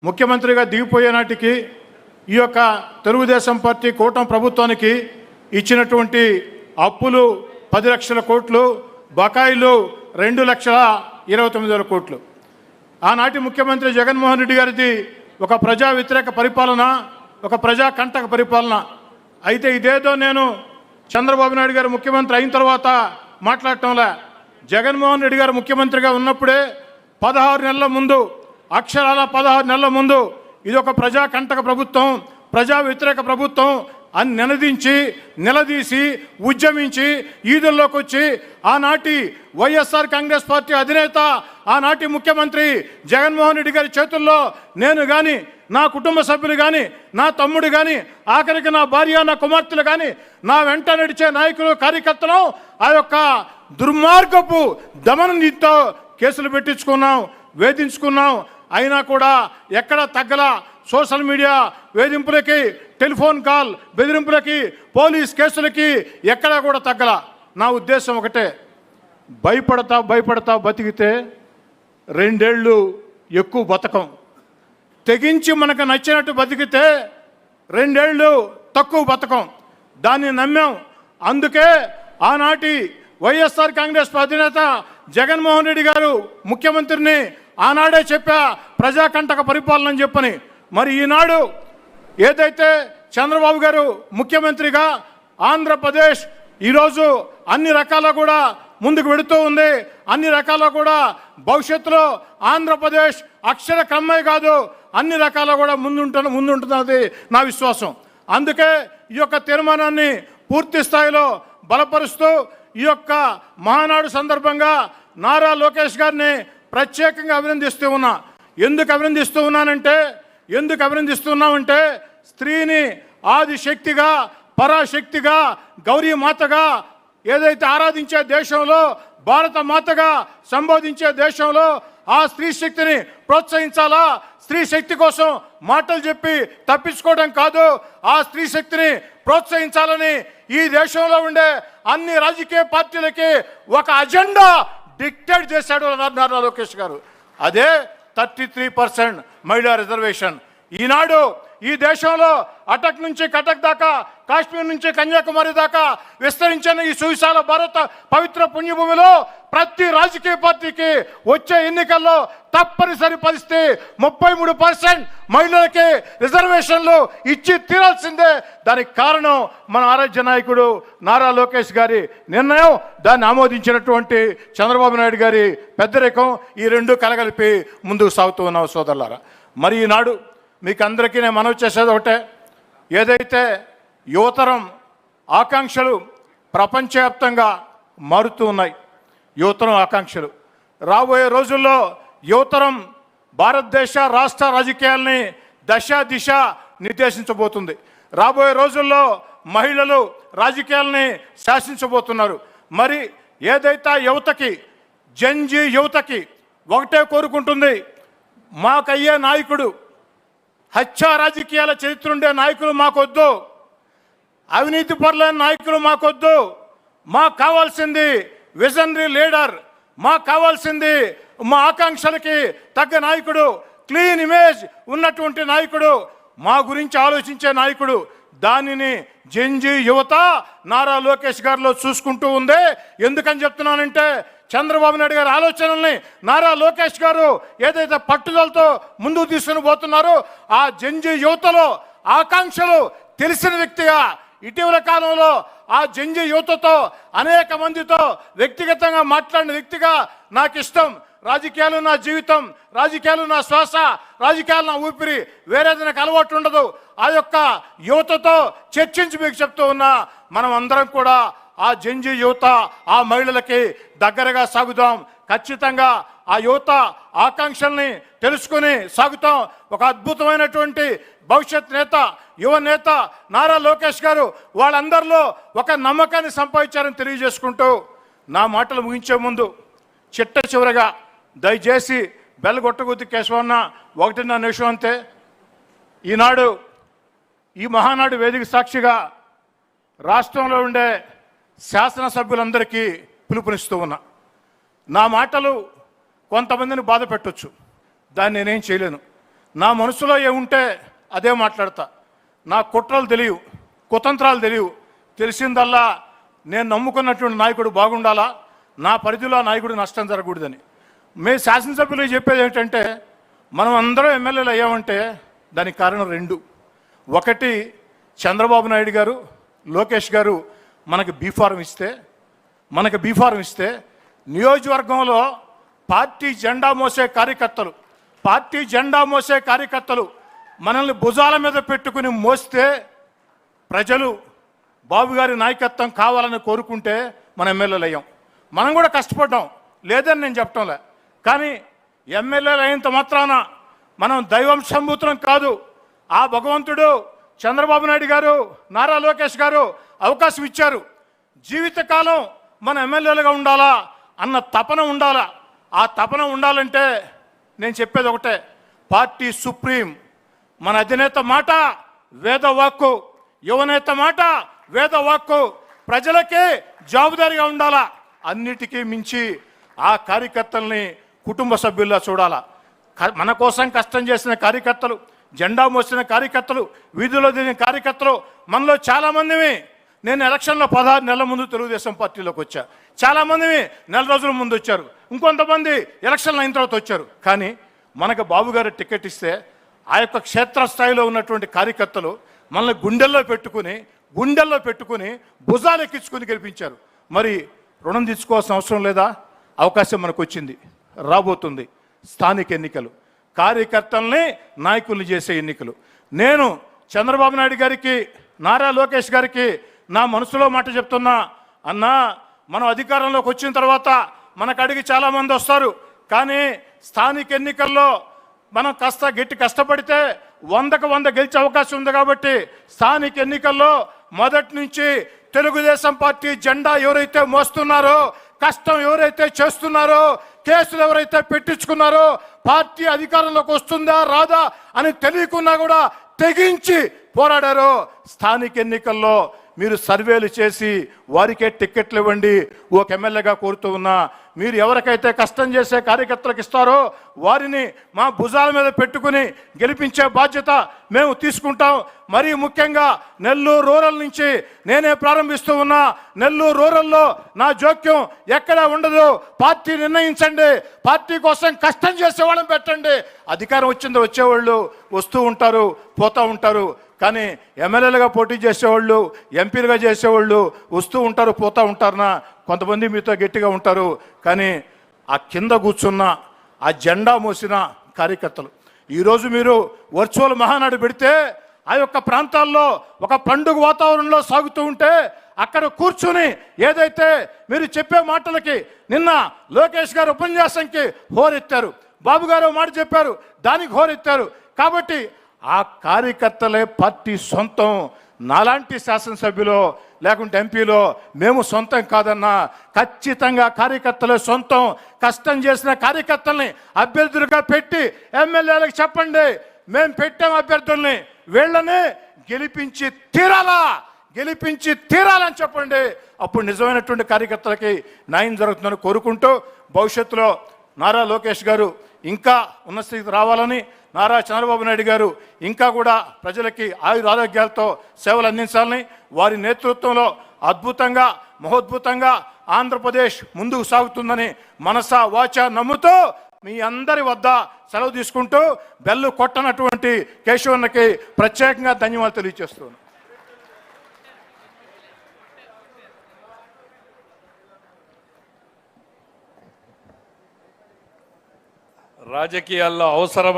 ముఖ్యమంత్రిగా దిగిపోయే నాటికి ఈ యొక్క తెలుగుదేశం పార్టీ కూటమి ప్రభుత్వానికి ఇచ్చినటువంటి అప్పులు 10 లక్షల కోట్లు, బకాయిలు 2,29,000 కోట్లు. ఆనాటి ముఖ్యమంత్రి జగన్మోహన్ రెడ్డి గారిది ఒక ప్రజా వ్యతిరేక పరిపాలన, ఒక ప్రజా కంటక పరిపాలన. అయితే ఇదేదో నేను చంద్రబాబు నాయుడు గారు ముఖ్యమంత్రి అయిన తర్వాత మాట్లాడటంలే. జగన్మోహన్ రెడ్డి గారు ముఖ్యమంత్రిగా ఉన్నప్పుడే 16 నెలల ముందు, అక్షరాల 16 నెలల ముందు ఇది ఒక ప్రజా కంటక ప్రభుత్వం, ప్రజా వ్యతిరేక ప్రభుత్వం అని నిలదీసి ఉద్యమించి ఈదుల్లోకి వచ్చి ఆనాటి వైఎస్ఆర్ కాంగ్రెస్ పార్టీ అధినేత, ఆనాటి ముఖ్యమంత్రి జగన్మోహన్ రెడ్డి గారి చేతుల్లో నేను కానీ, నా కుటుంబ సభ్యులు కానీ, నా తమ్ముడు కానీ, ఆఖరికి నా భార్య, నా కుమార్తెలు కానీ, నా వెంట నడిచే నాయకులు, కార్యకర్తలు ఆ యొక్క దుర్మార్గపు దమన నీతితో కేసులు పెట్టించుకున్నాం, వేధించుకున్నాం. అయినా కూడా ఎక్కడ తగ్గల. సోషల్ మీడియా వేధింపులకి, టెలిఫోన్ కాల్ బెదిరింపులకి, పోలీస్ కేసులకి ఎక్కడా కూడా తగ్గల. నా ఉద్దేశం ఒకటే, భయపడతా బతికితే 2 ఏళ్ళు ఎక్కువ బతకం. తెగించి మనకు నచ్చినట్టు బతికితే 2 ఏళ్ళు తక్కువ బతకం. దాన్ని నమ్మాం. అందుకే ఆనాటి వైఎస్ఆర్ కాంగ్రెస్ అధినేత జగన్మోహన్ రెడ్డి గారు ముఖ్యమంత్రిని ఆనాడే చెప్పా ప్రజాకంటక పరిపాలన అని చెప్పని. మరి ఈనాడు ఏదైతే చంద్రబాబు గారు ముఖ్యమంత్రిగా ఆంధ్రప్రదేశ్ ఈరోజు అన్ని రకాల కూడా ముందుకు వెళుతూ ఉంది. అన్ని రకాల కూడా భవిష్యత్తులో ఆంధ్రప్రదేశ్ అక్షర క్రమే కాదు, అన్ని రకాల కూడా ముందుంటున్నది నా విశ్వాసం. అందుకే ఈ యొక్క తీర్మానాన్ని పూర్తి స్థాయిలో బలపరుస్తూ ఈ యొక్క మహానాడు సందర్భంగా నారా లోకేష్ గారిని ప్రత్యేకంగా అభినందిస్తూ ఉన్నా. ఎందుకు అభినందిస్తున్నామంటే స్త్రీని ఆది శక్తిగా, పరాశక్తిగా, గౌరీ మాతగా ఏదైతే ఆరాధించే దేశంలో, భారత మాతగా సంబోధించే దేశంలో ఆ స్త్రీ శక్తిని ప్రోత్సహించాలా. స్త్రీ శక్తి కోసం మాటలు చెప్పి తప్పించుకోవడం కాదు, ఆ స్త్రీ శక్తిని ప్రోత్సహించాలని ఈ దేశంలో ఉండే అన్ని రాజకీయ పార్టీలకి ఒక అజెండా డిక్టేట్ చేశాడు నారా లోకేష్ గారు. అదే 33% మహిళా రిజర్వేషన్. ఈనాడు ఈ దేశంలో అటక్ నుంచి కటక్ దాకా, కాశ్మీర్ నుంచి కన్యాకుమారి దాకా విస్తరించిన ఈ సువిశాల భారత పవిత్ర పుణ్యభూమిలో ప్రతి రాజకీయ పార్టీకి వచ్చే ఎన్నికల్లో తప్పనిసరి పరిస్థితి 33% మహిళలకి రిజర్వేషన్లు ఇచ్చి తీరాల్సిందే. దానికి కారణం మన ఆరాధ్య నాయకుడు నారా లోకేష్ గారి నిర్ణయం. దాన్ని ఆమోదించినటువంటి చంద్రబాబు నాయుడు గారి పెద్దరికం. ఈ రెండు కలగలిపి ముందుకు సాగుతూ ఉన్నాం సోదరులారా. మరి ఈనాడు మీకు అందరికీ నేను మనవి చేసేది ఒకటే, ఏదైతే యువతరం ఆకాంక్షలు ప్రపంచవ్యాప్తంగా మారుతూ ఉన్నాయి, యువతరం ఆకాంక్షలు రాబోయే రోజుల్లో యువతరం భారతదేశ రాష్ట్ర రాజకీయాల్ని దిశ నిర్దేశించబోతుంది. రాబోయే రోజుల్లో మహిళలు రాజకీయాల్ని శాసించబోతున్నారు. మరి ఏదైతే యువతకి, జంజీ యువతకి ఒకటే కోరుకుంటుంది, మాకయ్యే నాయకుడు, హత్యా రాజకీయాల చరిత్ర ఉండే నాయకులు మాకొద్దు, అవినీతి పరులైన నాయకులు మాకొద్దు. మాకు కావాల్సింది విజనరీ లీడర్, మాకు కావాల్సింది మా ఆకాంక్షలకి తగ్గ నాయకుడు, క్లీన్ ఇమేజ్ ఉన్నటువంటి నాయకుడు, మా గురించి ఆలోచించే నాయకుడు. దానిని జంజీ యువత నారా లోకేష్ గారిలో చూసుకుంటూ ఉంది. ఎందుకని చెప్తున్నానంటే, చంద్రబాబు నాయుడు గారి ఆలోచనల్ని నారా లోకేష్ గారు ఏదైతే పట్టుదలతో ముందుకు తీసుకుని పోతున్నారో, ఆ జంజీ యువతలో ఆకాంక్షలు తెలిసిన వ్యక్తిగా, ఇటీవల కాలంలో ఆ జంజీ యువతతో అనేక మందితో వ్యక్తిగతంగా మాట్లాడిన వ్యక్తిగా నాకు ఇష్టం. రాజకీయాలు నా జీవితం, రాజకీయాలు నా శ్వాస, రాజకీయాలు నా ఊపిరి, వేరేది నాకు అలవాటు ఉండదు. ఆ యొక్క యువతతో చర్చించి మీకు చెప్తూ ఉన్నా, మనం అందరం కూడా ఆ జంజీ యువత, ఆ మహిళలకి దగ్గరగా సాగుదాం. ఖచ్చితంగా ఆ యువత ఆకాంక్షల్ని తెలుసుకుని సాగుతాం. ఒక అద్భుతమైనటువంటి భవిష్యత్ నేత, యువ నేత నారా లోకేష్ గారు వాళ్ళందరిలో ఒక నమ్మకాన్ని సంపాదించారని తెలియజేసుకుంటూ నా మాటలు ముగించే ముందు చిట్ట చివరగా దయచేసి బెల్లగొట్టగుద్ది కేశవన్న 1.5 నిమిషం అంతే. ఈనాడు ఈ మహానాడు వేదిక సాక్షిగా రాష్ట్రంలో ఉండే శాసనసభ్యులందరికీ పిలుపునిస్తూ ఉన్నా. నా మాటలు కొంతమందిని బాధ పెట్టొచ్చు, దాన్ని నేనేం చేయలేను. నా మనసులో ఏముంటే అదే మాట్లాడతా. నా కుట్రలు తెలియవు, కుతంత్రాలు తెలియవు. తెలిసిందల్లా నేను నమ్ముకున్నటువంటి నాయకుడు బాగుండాలా, నా పరిధిలో నాయకుడు నష్టం జరగకూడదని. మీ శాసనసభ్యులు చెప్పేది ఏంటంటే, మనం అందరం ఎమ్మెల్యేలు అయ్యామంటే దానికి కారణం రెండు. ఒకటి, చంద్రబాబు నాయుడు గారు, లోకేష్ గారు మనకి బీఫారం ఇస్తే నియోజకవర్గంలో పార్టీ జెండా మోసే కార్యకర్తలు మనల్ని భుజాల మీద పెట్టుకుని మోస్తే ప్రజలు బాబు గారి నాయకత్వం కావాలని కోరుకుంటే మన ఎమ్మెల్యేలు అయ్యాం. మనం కూడా కష్టపడ్డాం, లేదని నేను చెప్పటంలే. కానీ ఎమ్మెల్యేలు అయినంత మాత్రాన మనం దైవం సంబూతం కాదు. ఆ భగవంతుడు చంద్రబాబు నాయుడు గారు, నారా లోకేష్ గారు అవకాశం ఇచ్చారు. జీవితకాలం మన ఎమ్మెల్యేలుగా ఉండాలా అన్న తపన ఉండాలా. ఆ తపన ఉండాలంటే నేను చెప్పేది ఒకటే, పార్టీ సుప్రీం, మన అధినేత మాట వేదవాక్కు, యువనేత మాట వేదవాక్కు, ప్రజలకే జవాబుదారీగా ఉండాలా. అన్నిటికీ మించి ఆ కార్యకర్తల్ని కుటుంబ సభ్యుల్లా చూడాలా. మన కోసం కష్టం చేసిన కార్యకర్తలు, జెండా మోసిన కార్యకర్తలు, వీధిలో దిగిన కార్యకర్తలు మనలో చాలామందివి. నేను ఎలక్షన్లో 16 నెలల ముందు తెలుగుదేశం పార్టీలోకి వచ్చా. చాలామందివి నెల రోజుల ముందు వచ్చారు, ఇంకొంతమంది ఎలక్షన్లు అయిన తర్వాత వచ్చారు. కానీ మనకు బాబు గారు టికెట్ ఇస్తే ఆ యొక్క క్షేత్రస్థాయిలో ఉన్నటువంటి కార్యకర్తలు మనల్ని గుండెల్లో పెట్టుకుని భుజాలు ఎక్కించుకుని గెలిపించారు. మరి రుణం తీసుకోవాల్సిన అవసరం లేదా? అవకాశం మనకు వచ్చింది, రాబోతుంది. స్థానిక ఎన్నికలు, కార్యకర్తల్ని నాయకుల్ని చేసే ఎన్నికలు. నేను చంద్రబాబు నాయుడు గారికి, నారా లోకేష్ గారికి నా మనసులో మాట చెప్తున్నా. అన్నా, మనం అధికారంలోకి వచ్చిన తర్వాత మనకు అడిగి చాలామంది వస్తారు. కానీ స్థానిక ఎన్నికల్లో మనం కష్టపడితే 100కు 100 గెలిచే అవకాశం ఉంది. కాబట్టి స్థానిక ఎన్నికల్లో మొదటి నుంచి తెలుగుదేశం పార్టీ జెండా ఎవరైతే మోస్తున్నారో, కష్టం ఎవరైతే చేస్తున్నారో, కేసులు ఎవరైతే పెట్టించుకున్నారో, పార్టీ అధికారంలోకి వస్తుందా రాదా అని తెలియకున్నా కూడా తెగించి పోరాడారో, స్థానిక ఎన్నికల్లో మీరు సర్వేలు చేసి వారికే టిక్కెట్లు ఇవ్వండి. ఒక ఎమ్మెల్యేగా కోరుతూ ఉన్నా, మీరు ఎవరికైతే కష్టం చేసే కార్యకర్తలకు ఇస్తారో వారిని మా భుజాల మీద పెట్టుకుని గెలిపించే బాధ్యత మేము తీసుకుంటాం. మరీ ముఖ్యంగా నెల్లూరు రూరల్ నుంచి నేనే ప్రారంభిస్తూ ఉన్నా. నెల్లూరు రూరల్లో నా జోక్యం ఎక్కడా ఉండదు. పార్టీ నిర్ణయించండి, పార్టీ కోసం కష్టం చేసే వాళ్ళని పెట్టండి. అధికారం వచ్చిందో వచ్చేవాళ్ళు వస్తూ ఉంటారు, పోతూ ఉంటారు. కానీ ఎమ్మెల్యేలుగా పోటీ చేసేవాళ్ళు, ఎంపీలుగా చేసేవాళ్ళు వస్తూ ఉంటారు, పోతూ ఉంటారునా. కొంతమంది మీతో గట్టిగా ఉంటారు. కానీ ఆ కింద కూర్చున్న, ఆ జెండా మోసిన కార్యకర్తలు ఈరోజు మీరు వర్చువల్ మహానాడు పెడితే ఆ యొక్క ప్రాంతాల్లో ఒక పండుగ వాతావరణంలో సాగుతూ ఉంటే అక్కడ కూర్చుని ఏదైతే మీరు చెప్పే మాటలకి, నిన్న లోకేష్ గారు ఉపన్యాసంకి హోరెత్తారు, బాబు గారు మాట చెప్పారు, దానికి హోరెత్తారు. కాబట్టి ఆ కార్యకర్తలే పార్టీ సొంతం. నాలాంటి శాసనసభ్యులో లేకుంటే ఎంపీలో మేము సొంతం కాదన్నా. ఖచ్చితంగా కార్యకర్తలే సొంతం. కష్టం చేసిన కార్యకర్తల్ని అభ్యర్థులుగా పెట్టి ఎమ్మెల్యేలకు చెప్పండి, మేము పెట్టాం అభ్యర్థుల్ని, వీళ్ళని గెలిపించి తీరాలని చెప్పండి. అప్పుడు నిజమైనటువంటి కార్యకర్తలకి న్యాయం జరుగుతుందని కోరుకుంటూ, భవిష్యత్తులో నారా లోకేష్ గారు ఇంకా ఉన్నత స్థితికి రావాలని, నారా చంద్రబాబు నాయుడు గారు ఇంకా కూడా ప్రజలకి ఆరోగ్యాలతో సేవలు అందించాలని, వారి నేతృత్వంలో అద్భుతంగా మహోద్భుతంగా ఆంధ్రప్రదేశ్ ముందుకు సాగుతుందని మనసా వాచా నమ్ముతూ మీ అందరి వద్ద సెలవు తీసుకుంటూ, బెల్లు కొట్టనటువంటి కేశవన్నకి ప్రత్యేకంగా ధన్యవాదాలు తెలియజేస్తున్నాను. రాజకీయాల్లో అవసరం